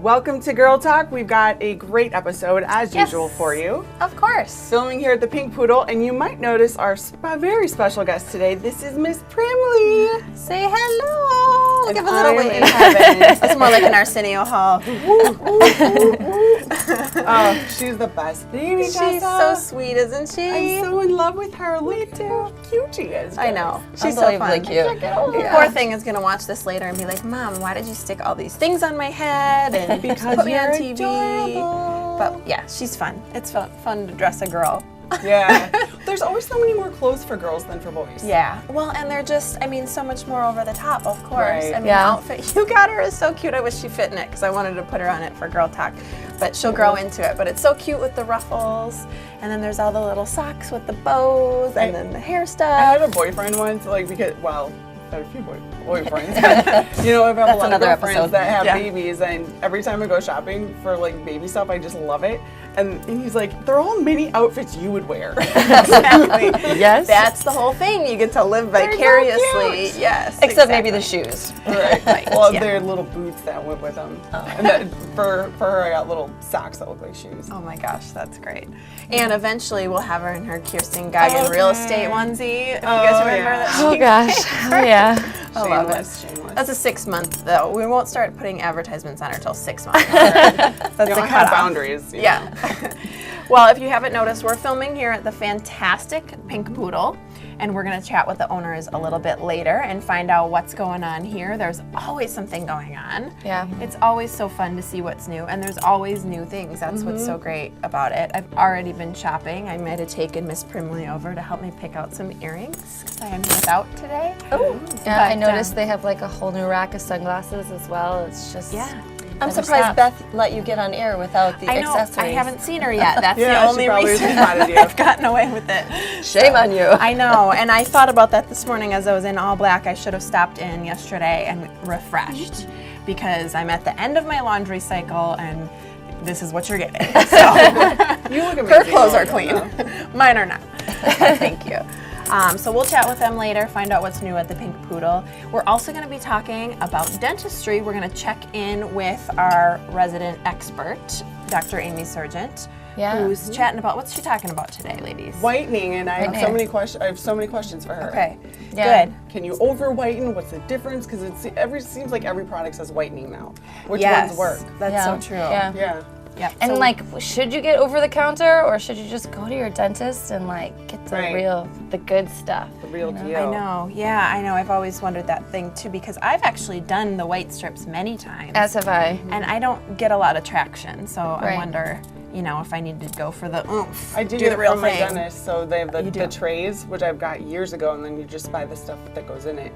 Welcome to Girl Talk. We've got a great episode as usual for you. Of course. Filming here at the Pink Poodle, and you might notice our very special guest today. This is Miss Primly. Say hello. Give a little wave. In heaven. That's more like an Arsenio Hall. Oh, she's the best. Baby She's Tessa. so sweet, isn't she? I'm so in love with her. Look at how cute she is. I know. She's so fun. Cute. The poor thing is going to watch this later and be like, Mom, why did you stick all these things on my head? And Because put me on you're TV. adorable. But yeah, she's fun. It's fun to dress a girl. Yeah. There's always so many more clothes for girls than for boys. Yeah. Well, and they're just, so much more over the top, of course. Right. The outfit you got her is so cute. I wish she fit in it because I wanted to put her on it for Girl Talk. But she'll grow into it. But it's so cute with the ruffles. And then there's all the little socks with the bows and then the hair stuff. I had a boyfriend once, because, I had a few boyfriends. But, I've had a lot of girlfriends that have babies, and every time I go shopping for baby stuff, I just love it. And he's like, they're all mini outfits you would wear. Exactly. Yes. That's the whole thing. You get to live vicariously. So yes. Except maybe the shoes. Right. Well, they're little boots that went with them. And then for her, I got little socks that look like shoes. Oh my gosh, that's great. And eventually we'll have her in her Kirsten Geigen real estate onesie. If you guys remember that. Oh gosh. Oh yeah. I love it. Shameless. That's a 6 month though. We won't start putting advertisements on her till 6 months. That's the have cutoff. boundaries. Yeah. Well, if you haven't noticed, we're filming here at the fantastic Pink Poodle, and we're going to chat with the owners a little bit later and find out what's going on here. There's always something going on. Yeah. It's always so fun to see what's new, and there's always new things. That's what's so great about it. I've already been shopping. I might have taken Miss Primly over to help me pick out some earrings because I am without today. Oh. Yeah, I But, noticed they have a whole new rack of sunglasses as well. It's just I'm never surprised stops. Beth let you get on air without the I know, accessories. I haven't seen her yet. That's Yeah, the she only probably reason was mad at you. I've gotten away with it. Shame on you. I know, and I thought about that this morning as I was in all black. I should have stopped in yesterday and refreshed because I'm at the end of my laundry cycle and this is what you're getting. So You look amazing. her clothes are though. clean. Mine are not. Thank you. So we'll chat with them later, find out what's new at the Pink Poodle. We're also going to be talking about dentistry. We're going to check in with our resident expert, Dr. Amy Sargent, who's chatting about, what's she talking about today, ladies? Whitening, and I have Whitening. so many questions. I have so many questions for her. Okay, Yeah. good. Can you over whiten? What's the difference? Because it seems like every product says whitening now. Which Yes, ones work? That's Yeah. so true. Yeah. Yeah. Yep. And So- should you get over the counter or should you just go to your dentist and get the Right. the good stuff? The real deal. I know, yeah, I know. I've always wondered that thing too because I've actually done the white strips many times. As have I. and I don't get a lot of traction, so I Right. wonder, if I need to go for the oomph. I do the get real from my thing. dentist, so they have You do? the trays, which I've got years ago, and then you just buy the stuff that goes in it.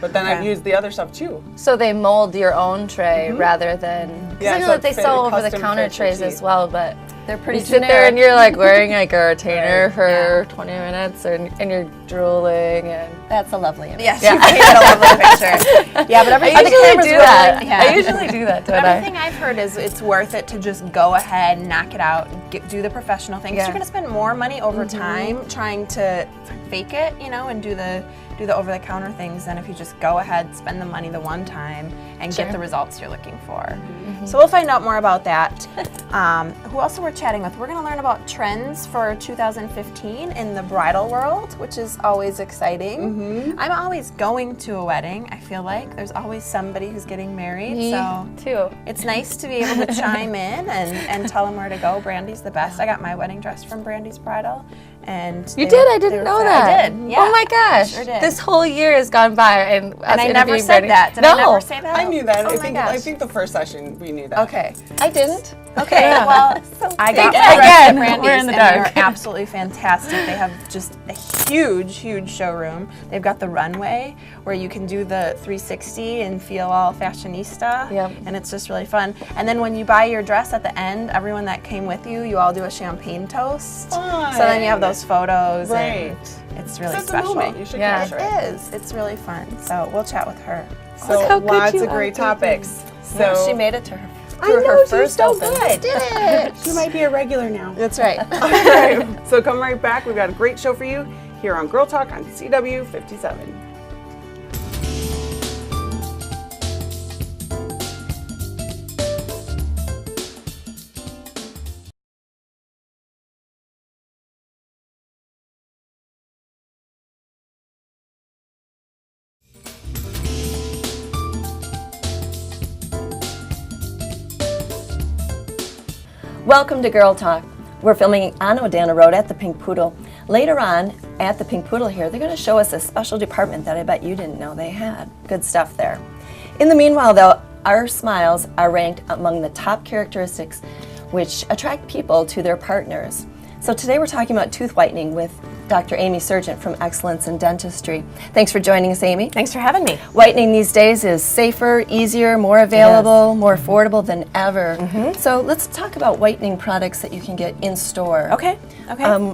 But then I've Okay. used the other stuff too. So they mold your own tray rather than. Because Yeah, I know so that they it sell over the custom counter fits your trays as teeth. well, but They're pretty you sit there and you're wearing a retainer Right. for 20 minutes and you're drooling and. That's a lovely image. Yes, you painted a lovely picture. Yeah, but I everything usually do that. Yeah. I usually do that, don't Everything I've heard is it's worth it to just go ahead, knock it out, do the professional thing. 'Cause Yeah. you're going to spend more money over time trying to fake it, and do the over-the-counter things than if you just go ahead, spend the money the one time, and get the results you're looking for. So we'll find out more about that. Who else we're chatting with? We're going to learn about trends for 2015 in the bridal world, which is always exciting. I'm always going to a wedding. I feel like there's always somebody who's getting married. Me So too. it's nice to be able to chime in and tell them where to go. Brandy's the best. I got my wedding dress from Brandy's Bridal. And You they did? were- I they didn't were know fun. that. I did, yeah. Oh my gosh. Sure did. This whole year has gone by and And I never said that. Did no. I never say that? I knew that. Oh I my think gosh. I think the first session we knew that. Okay. I didn't. Okay. Yeah. Well, I got Again, my dress at we're Brandy's, in the and dark. they're absolutely fantastic. They have just a huge showroom. They've got the runway where you can do the 360 and feel all fashionista. Yep. And it's just really fun. And then when you buy your dress at the end, everyone that came with you, you all do a champagne toast. Fun. So then you have those photos. Right. And it's really That's a special. moment. You should Yeah. capture it. It is. It's really fun. So we'll chat with her. So how good lots you of great are. topics. So Yeah, she made it to her. I through know, her she's first so open. good. Did it? She might be a regular now. That's right. All right. So come right back. We've got a great show for you here on Girl Talk on CW 57. Welcome to Girl Talk. We're filming on Odana Road at the Pink Poodle. Later on, at the Pink Poodle here, they're going to show us a special department that I bet you didn't know they had. Good stuff there. In the meanwhile, though, our smiles are ranked among the top characteristics which attract people to their partners. So today we're talking about tooth whitening with Dr. Amy Sergeant from Excellence in Dentistry. Thanks for joining us, Amy. Thanks for having me. Whitening these days is safer, easier, more available, more affordable than ever. So let's talk about whitening products that you can get in store. Okay.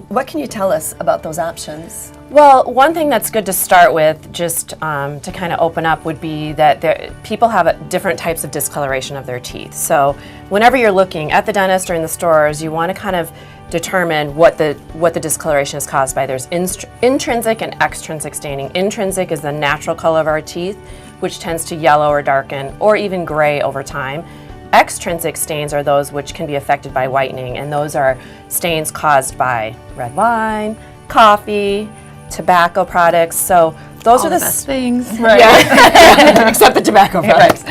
What can you tell us about those options? Well, one thing that's good to start with, just to kind of open up, would be that people have different types of discoloration of their teeth. So whenever you're looking at the dentist or in the stores, you want to kind of determine what the discoloration is caused by. There's intrinsic and extrinsic staining. Intrinsic is the natural color of our teeth, which tends to yellow or darken or even gray over time. Extrinsic stains are those which can be affected by whitening, and those are stains caused by red wine, coffee, tobacco products. So those are the best things. Right. Yeah. Except the tobacco products.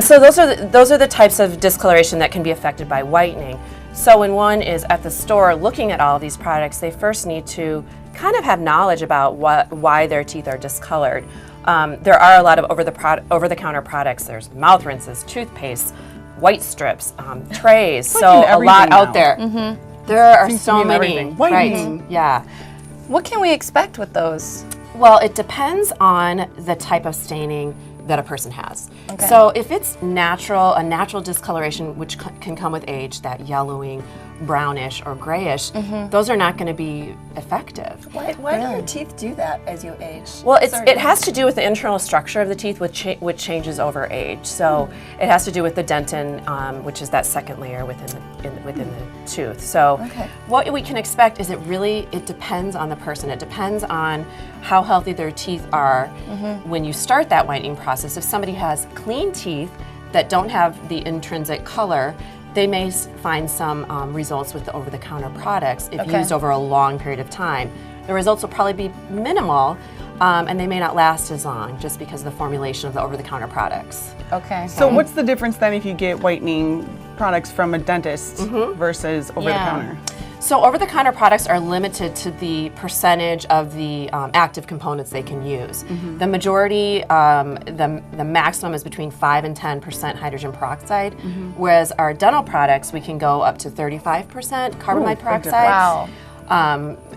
So those are the types of discoloration that can be affected by whitening. So when one is at the store looking at all of these products, they first need to kind of have knowledge about why their teeth are discolored. There are a lot of over-the-counter products. There's mouth rinses, toothpaste, white strips, trays. So a lot out there. There are so many. Whitening. Right. Yeah. What can we expect with those? Well, it depends on the type of staining that a person has. Okay. So if it's a natural discoloration, which can come with age, that yellowing, brownish, or grayish, those are not going to be effective. Why do your teeth do that as you age? Well, it has to do with the internal structure of the teeth, which changes over age. So it has to do with the dentin, which is that second layer within the tooth. So what we can expect is it depends on the person. It depends on how healthy their teeth are when you start that whitening process. If somebody has clean teeth that don't have the intrinsic color, they may find some results with the over-the-counter products if used over a long period of time. The results will probably be minimal, and they may not last as long just because of the formulation of the over-the-counter products. Okay. So what's the difference then if you get whitening products from a dentist versus over-the-counter? So over-the-counter products are limited to the percentage of the active components they can use. The majority, the maximum is between 5 and 10% hydrogen peroxide, whereas our dental products, we can go up to 35% carbamide peroxide. Wow.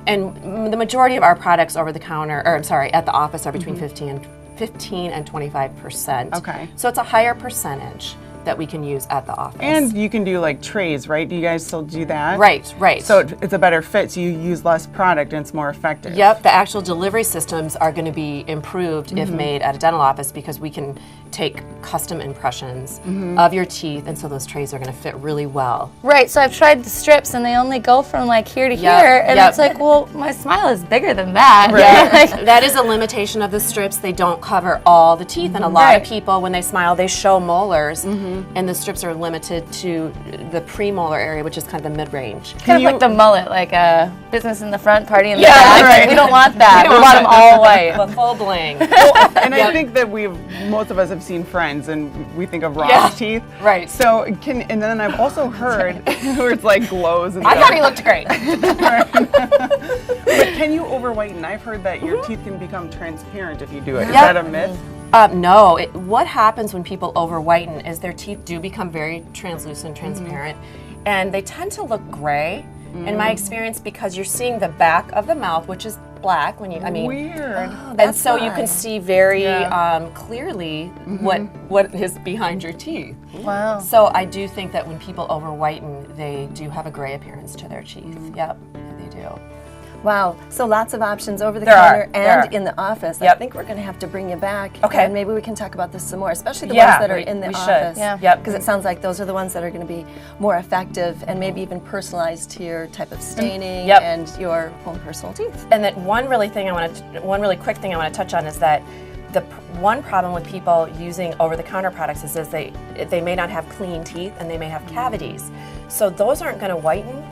And the majority of our products over-the-counter, at the office are between 15 and 25%. Okay. So it's a higher percentage that we can use at the office. And you can do like trays, right? Do you guys still do that? Right. So it's a better fit, so you use less product and it's more effective. Yep, the actual delivery systems are going to be improved if made at a dental office, because we can take custom impressions of your teeth, and so those trays are going to fit really well. Right, so I've tried the strips and they only go from like here to here, and it's like, well, my smile is bigger than that. Right. That is a limitation of the strips. They don't cover all the teeth, and a lot of people, when they smile, they show molars, and the strips are limited to the premolar area, which is kind of the mid-range. Kind of like the mullet, like a business in the front, party in the back. Right. We don't want that. We want them all white. The full bling. And I think that most of us have seen Friends, and we think of Rob's teeth. Right. So and then I've also heard where it's like glows and I stuff. thought he looked great. But can you over whiten? I've heard that your teeth can become transparent if you do it. Is that a myth? No. What happens when people over whiten is their teeth do become very translucent, transparent, and they tend to look gray. In my experience, because you're seeing the back of the mouth, which is black when you. Weird. And so you can see very clearly what is behind your teeth. Wow. So I do think that when people over whiten, they do have a gray appearance to their teeth. Yep, they do. Wow, so lots of options over the counter and in the office. I think we're going to have to bring you back. Okay. And maybe we can talk about this some more, especially the ones that are in the office. Yeah. Yep. Because it sounds like those are the ones that are going to be more effective and maybe even personalized to your type of staining and your own personal teeth. And that one really quick thing I want to touch on is that the one problem with people using over-the-counter products is they may not have clean teeth and they may have cavities. So those aren't going to whiten.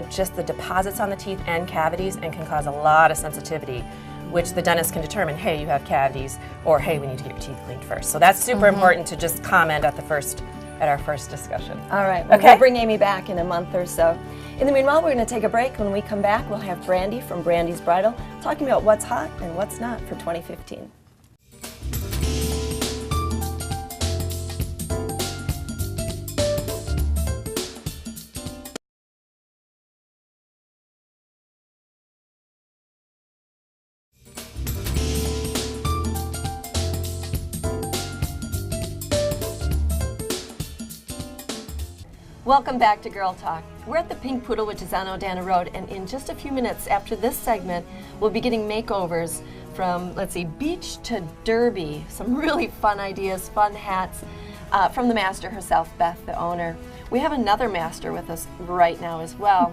Just the deposits on the teeth and cavities, and can cause a lot of sensitivity, which the dentist can determine, hey, you have cavities, or hey, we need to get your teeth cleaned first. So that's super important to just comment at the first at our first discussion. All right. Well, Okay. we'll bring Amy back in a month or so. In the meanwhile, we're going to take a break. When we come back, we'll have Brandy from Brandy's Bridal talking about what's hot and what's not for 2015. Welcome back to Girl Talk. We're at the Pink Poodle, which is on Odana Road, and in just a few minutes after this segment, we'll be getting makeovers from, let's see, beach to derby. Some really fun ideas, fun hats from the master herself, Beth, the owner. We have another master with us right now as well.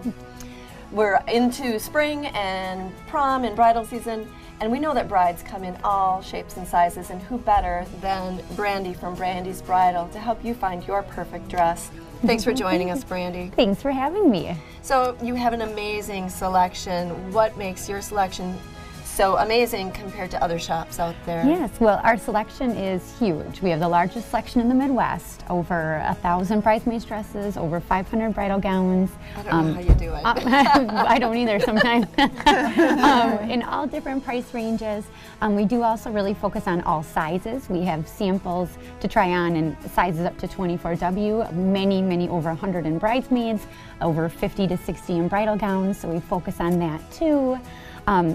We're into spring and prom and bridal season, and we know that brides come in all shapes and sizes, and who better than Brandy from Brandy's Bridal to help you find your perfect dress. Thanks for joining us, Brandy. Thanks for having me. So you have an amazing selection. What makes your selection so amazing compared to other shops out there? Yes, well, our selection is huge. We have the largest selection in the Midwest, over 1,000 bridesmaids dresses, over 500 bridal gowns. I don't know how you do it. I don't either sometimes. In all different price ranges. We do also really focus on all sizes. We have samples to try on in sizes up to 24W, many over 100 in bridesmaids, over 50 to 60 in bridal gowns, so we focus on that too.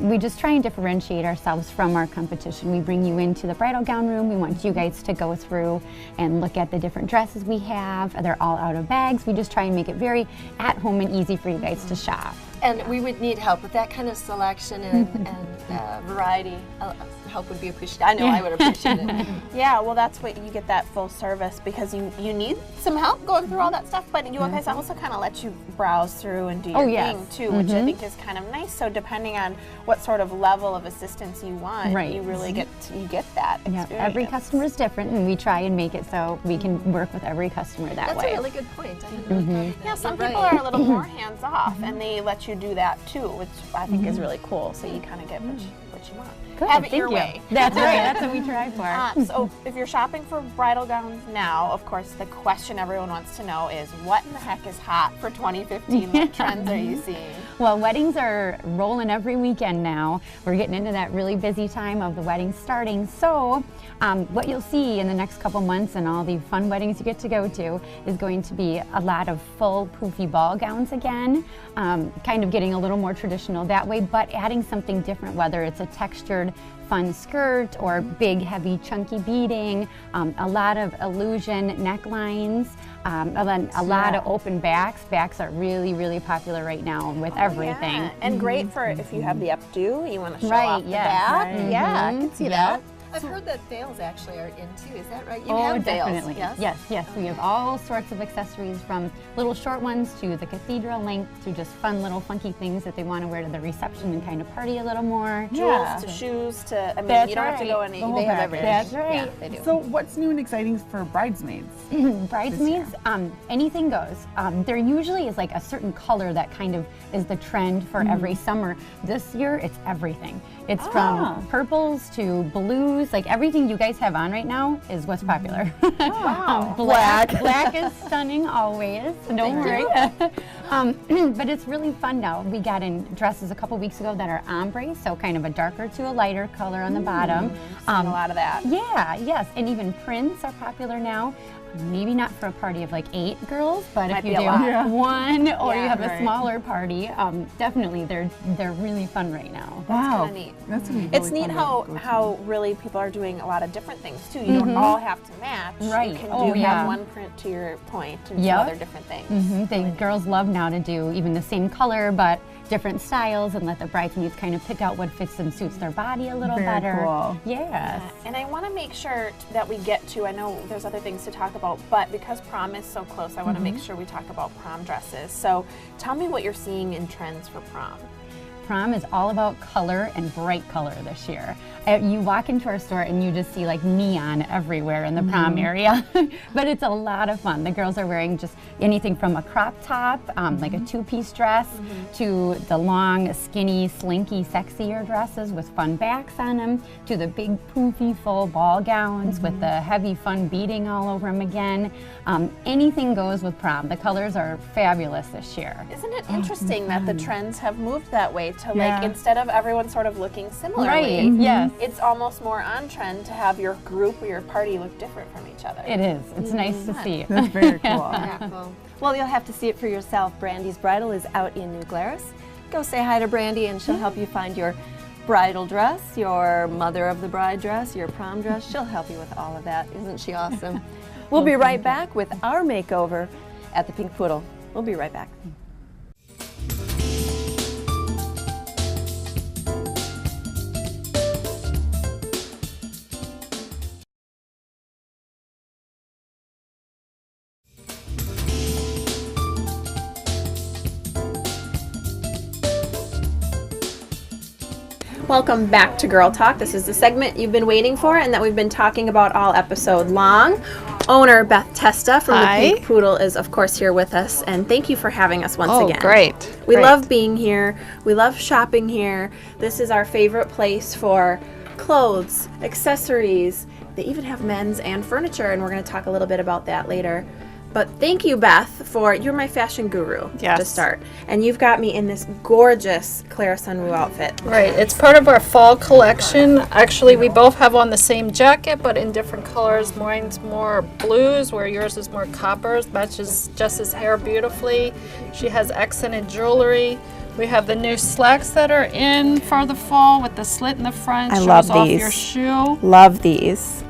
We just try and differentiate ourselves from our competition. We bring you into the bridal gown room. We want you guys to go through and look at the different dresses we have. They're all out of bags. We just try and make it very at home and easy for you guys to shop. And we would need help with that kind of selection and variety. Help would be appreciated. I know I would appreciate it. Yeah, well, that's what you get, that full service, because you need some help going through all that stuff, but you guys also kind of let you browse through and do your thing too, which I think is kind of nice. So depending on what sort of level of assistance you want, you really get that experience. Yeah, every customer is different, and we try and make it so we can work with every customer that That's way. a really good point. I hadn't really thought Yeah, of some that. people are a little more hands-off, and they let you do that too, which I think is really cool. So you kind of get what you want. Good, Have it thank your you. way. That's right. That's what we try for. So if you're shopping for bridal gowns now, of course, the question everyone wants to know is, what in the heck is hot for 2015? What trends are you seeing? Well, weddings are rolling every weekend now. We're getting into that really busy time of the weddings starting. So what you'll see in the next couple months and all the fun weddings you get to go to is going to be a lot of full poofy ball gowns again, kind of getting a little more traditional that way, but adding something different, whether it's a textured fun skirt or big, heavy, chunky beading, a lot of illusion necklines, and then a lot of open backs. Backs are really popular right now with everything. Yeah. And great for if you have the updo, you want to show Right, off the yes. back. Right. Yeah, I can see that. I've heard that veils actually are in too. Is that right? You Oh, have veils, definitely. yes? Yes. We have all sorts of accessories, from little short ones to the cathedral length to just fun little funky things that they want to wear to the reception and kind of party a little more. Jewels to shoes to, I mean, That's you don't have to right. go any, The whole they have package. everything. That's right. Yeah, they do. So what's new and exciting for bridesmaids? Bridesmaids, anything goes. There usually is like a certain color that kind of is the trend for every summer. This year, it's everything. It's from purples to blues, like everything you guys have on right now is what's popular. Black is stunning always, so don't worry. But it's really fun now. We got in dresses a couple weeks ago that are ombre, so kind of a darker to a lighter color on the bottom. A lot of that. Yeah, yes, and even prints are popular now. Maybe not for a party of like 8 girls, but Might if be you a do lot. one or you Yeah, have a right. smaller party, definitely they're really fun right now. Wow, kinda neat. that's gonna be It's really neat fun how to go to. how really people are doing a lot of different things too. You don't all have to match. Right. You can Oh, do yeah. have one print to your point and Yep. some other different things. The girls love now to do even the same color but different styles and let the bridesmaids kind of pick out what fits and suits their body a little Very better. cool. Yes. And I want to make sure that we get to, I know there's other things to talk about, but because prom is so close, I want to make sure we talk about prom dresses. So tell me what you're seeing in trends for prom. prom is all about color and bright color this year. You walk into our store and you just see like neon everywhere in the prom area, but it's a lot of fun. The girls are wearing just anything from a crop top, like a two-piece dress, to the long, skinny, slinky, sexier dresses with fun backs on them, to the big, poofy, full ball gowns with the heavy, fun beading all over them again. Anything goes with prom. The colors are fabulous this year. Isn't it interesting that the trends have moved that way to like, instead of everyone sort of looking similarly, Right, yes. it's almost more on trend to have your group or your party look different from each other. It is. It's nice to see. That's very cool. Yeah, cool. Well, you'll have to see it for yourself. Brandy's Bridal is out in New Glarus. Go say hi to Brandy and she'll help you find your bridal dress, your mother of the bride dress, your prom dress. She'll help you with all of that. Isn't she awesome? We'll be right back with our makeover at the Pink Poodle. We'll be right back. Welcome back to Girl Talk. This is the segment you've been waiting for and that we've been talking about all episode long. Owner Beth Testa from the Pink Poodle is, of course, here with us, and thank you for having us once again. Great. We love being here. We love shopping here. This is our favorite place for clothes, accessories. They even have men's and furniture, and we're going to talk a little bit about that later. But thank you, Beth, for you're my fashion guru to start. And you've got me in this gorgeous Clara Sunwoo outfit. Right. It's part of our fall collection. Actually, we both have on the same jacket, but in different colors. Mine's more blues, where yours is more coppers. Matches Jess's hair beautifully. She has accented jewelry. We have the new slacks that are in for the fall with the slit in the front. I Shows love off these. your shoe. Love these.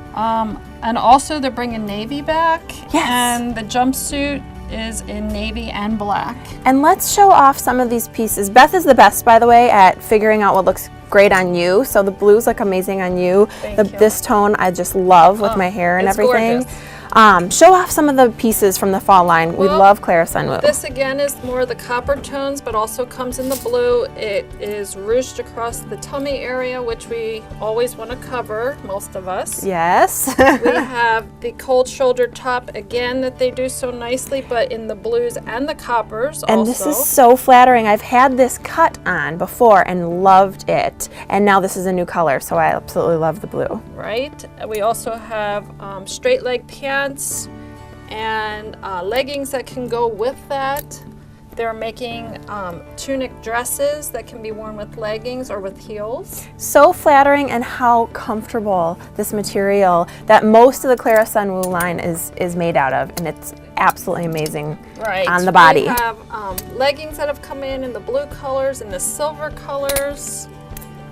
And also they're bringing navy back. Yes. And the jumpsuit is in navy and black. And let's show off some of these pieces. Beth is the best, by the way, at figuring out what looks great on you. So the blues look amazing on you. Thank you. This tone I just love with my hair and it's everything. gorgeous. Show off some of the pieces from the fall line. We love Clara Sunwoo. This again is more the copper tones, but also comes in the blue. It is ruched across the tummy area, which we always want to cover, most of us. Yes. We have the cold shoulder top again that they do so nicely, but in the blues and the coppers And also. this is so flattering. I've had this cut on before and loved it. And now this is a new color, so I absolutely love the blue. Right. We also have straight leg pants and leggings that can go with that. They're making tunic dresses that can be worn with leggings or with heels. So flattering, and how comfortable this material that most of the Clara Sunwoo line is made out of, and it's absolutely amazing on the body. We have leggings that have come in the blue colors and the silver colors.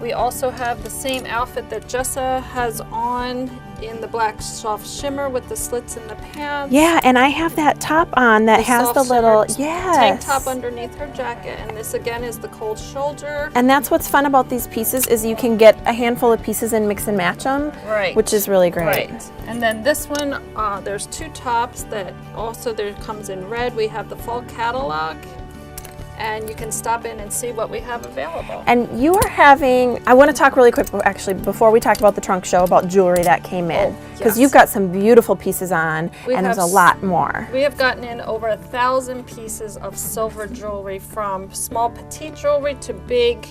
We also have the same outfit that Jessa has on in the black soft shimmer with the slits in the pants. Yeah, and I have that top on that has soft the little, shimmer yes. tank top underneath her jacket, and this again is the cold shoulder. And that's what's fun about these pieces is you can get a handful of pieces and mix and match them, Right. which is really great. Right. And then this one, there's two tops that also there comes in red. We have the fall catalog, and you can stop in and see what we have available. And you are having, I want to talk really quick, actually, before we talk about the trunk show, about jewelry that came in. Because you've got some beautiful pieces on, and there's a lot more. We have gotten in over 1,000 pieces of silver jewelry, from small petite jewelry to big,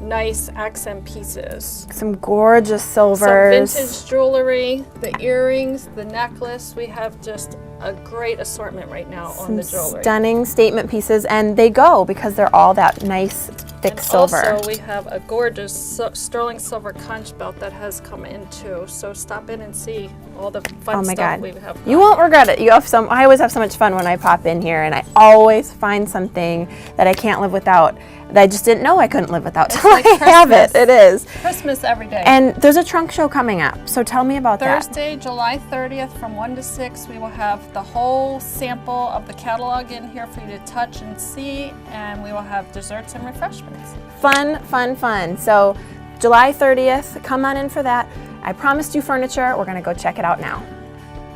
nice accent pieces. Some gorgeous silvers. Some vintage jewelry, the earrings, the necklace. We have just a great assortment right now on the jewelry. Stunning statement pieces, and they go because they're all that nice thick And silver. Also, we have a gorgeous sterling silver conch belt that has come in too. So stop in and see all the fun stuff we have. You won't regret it. You have some. I always have so much fun when I pop in here, and I always find something that I can't live without. That I just didn't know I couldn't live without till like I have it. It is. Christmas every day. And there's a trunk show coming up. So tell me about that. Thursday, July 30th from 1 to 6, we will have the whole sample of the catalog in here for you to touch and see, and we will have desserts and refreshments. Fun, fun, fun. So July 30th, come on in for that. I promised you furniture. We're going to go check it out now.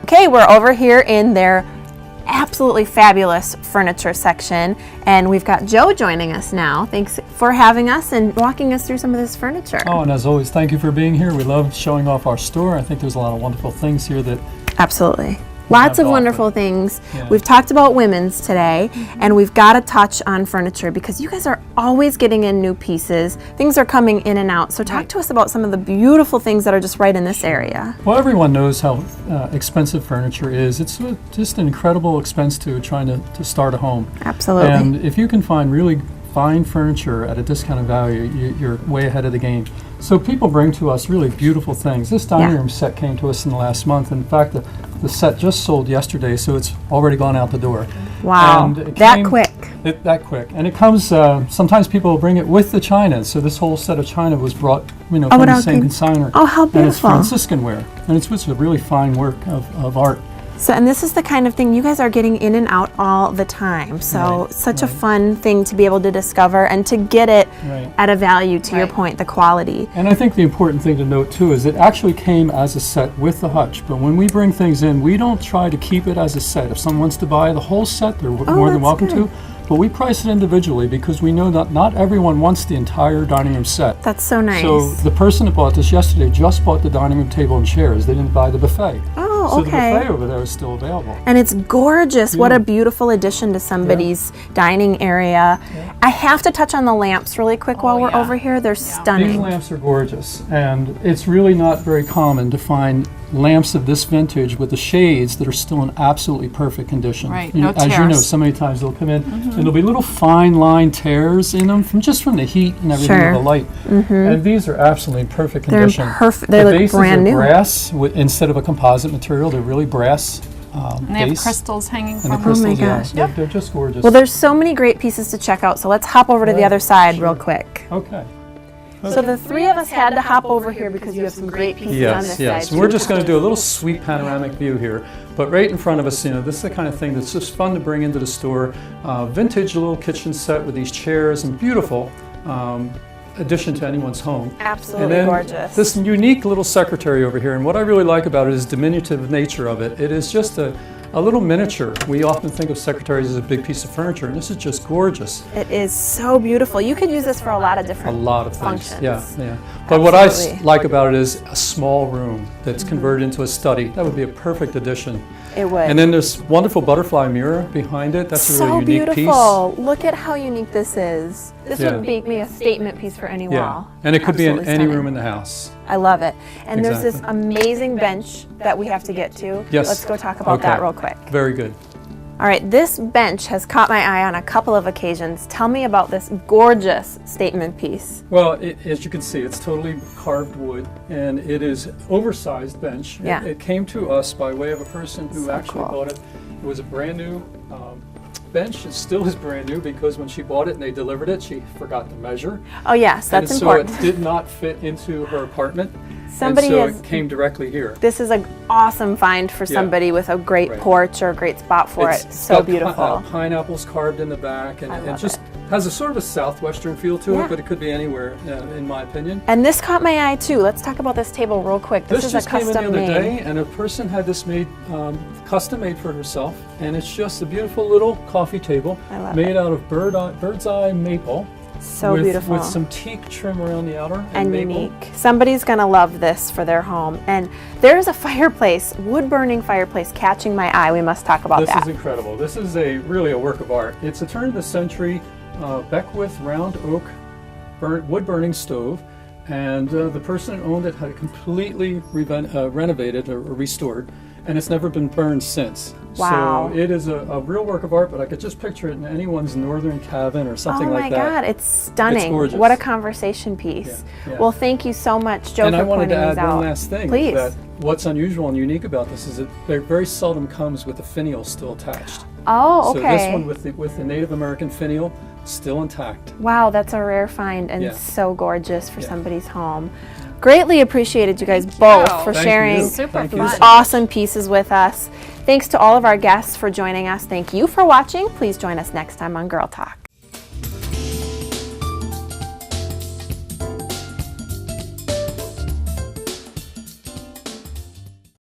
Okay, we're over here in their absolutely fabulous furniture section. And we've got Joe joining us now. Thanks for having us and walking us through some of this furniture. Oh, and as always, thank you for being here. We love showing off our store. I think there's a lot of wonderful things here that Absolutely. Lots of wonderful things. Yeah. We've talked about women's today, and we've got to touch on furniture because you guys are always getting in new pieces. Things are coming in and out. So talk to us about some of the beautiful things that are just right in this area. Well, everyone knows how expensive furniture is. It's just an incredible expense to trying to start a home. Absolutely. And if you can find really fine furniture at a discounted value, you're way ahead of the game. So people bring to us really beautiful things. This dining room set came to us in the last month. In fact, the set just sold yesterday, so it's already gone out the door. Wow, And it that came- quick. That quick. And it comes, sometimes people will bring it with the china. So this whole set of china was brought, from the same consignor. Oh, how And it's beautiful. Franciscan ware. And it's a really fine work of art. So, and this is the kind of thing you guys are getting in and out all the time. So, such a fun thing to be able to discover and to get it Right. at a value, to your point, the quality. And I think the important thing to note too is it actually came as a set with the hutch. But when we bring things in, we don't try to keep it as a set. If someone wants to buy the whole set, they're more than that's welcome good. to. But we price it individually because we know that not everyone wants the entire dining room set. That's so nice. So the person that bought this yesterday just bought the dining room table and chairs. They didn't buy the buffet. Oh, So okay. the buffet over there is still available. And it's gorgeous. What Yeah. a beautiful addition to somebody's dining area. I have to touch on the lamps really quick while we're over here. They're These stunning. lamps are gorgeous, and it's really not very common to find lamps of this vintage with the shades that are still in absolutely perfect condition. Right, You know, no as you know, tears. so many times they'll come in and there'll be little fine line tears in them from the heat and everything Sure. of the light. And these are absolutely in perfect They're condition. perfect. They the look bases brand are new. brass instead of a composite material. They're really brass And they have base. crystals hanging And the from them. crystals, Oh my gosh. yeah, they're just gorgeous. Well, there's so many great pieces to check out. So let's hop over to the other side real quick. Okay. So the three of us had to hop over here because you have some great pieces on this Yes. side. We're just going to do a little sweet panoramic view here, but right in front of us, this is the kind of thing that's just fun to bring into the store. Vintage little kitchen set with these chairs and beautiful addition to anyone's home. Absolutely And then gorgeous. this unique little secretary over here, and what I really like about it is the diminutive nature of it. It is just a little miniature. We often think of secretaries as a big piece of furniture, and this is just gorgeous. It is so beautiful. You could use this for a lot of A different lot of things, functions. yeah. But what I Absolutely. like about it is a small room that's converted into a study. That would be a perfect addition. It would. And then this wonderful butterfly mirror behind it. That's a so really unique beautiful. Look at how unique this is. This Yeah. would make me a statement piece for any piece. Yeah, wall. and it could be in Absolutely any stunning. room in the house. I love it. And there's this Exactly. amazing bench that we have to get to. Yes. Let's go talk about that Okay. real quick. Very good. All right, this bench has caught my eye on a couple of occasions. Tell me about this gorgeous statement piece. Well, as you can see, it's totally carved wood, and it is oversized bench. Yeah. It came to us by way of a person who So actually cool. bought it. It was a brand new bench. It still is brand new because when she bought it and they delivered it, she forgot to measure. Oh yes, that's and important. so it did not fit into her apartment. Somebody and so has- it came directly here. This is an awesome find for Yeah. somebody with a great Right. porch or a great spot for it. So got beautiful. Pineapples carved in the back, and I it love just has a sort of a southwestern feel to Yeah. it, but it could be anywhere, in my opinion. And this caught my eye too. Let's talk about this table real quick. This is just a came in the custom other made. day, and a person had this made, custom made for herself, and it's just a beautiful little coffee table I love made out of bird's eye maple. So with, beautiful. With some teak trim around the outer and maple. unique. Somebody's gonna love this for their home. And there's a fireplace, wood burning fireplace catching my eye. We must talk about This that. is incredible. This is really a work of art. It's a turn of the century Beckwith round oak wood burning stove, and the person who owned it had it completely renovated or restored, and it's never been burned since. Wow. So it is a real work of art, but I could just picture it in anyone's northern cabin or something Oh my like that. God, it's stunning. gorgeous. What a conversation piece. Yeah, yeah. Well, thank you so much, Joe, And for I wanted to pointing these add out. one last thing. Please. That what's unusual and unique about this is that there very seldom comes with the finial still attached. Oh, okay. So this one with the Native American finial still intact. Wow, that's a rare find and Yeah. so gorgeous for Yeah. somebody's home. Greatly appreciated you guys both for Thank sharing you. Super Thank you fun. so these much. awesome pieces with us. Thanks to all of our guests for joining us. Thank you for watching. Please join us next time on Girl Talk.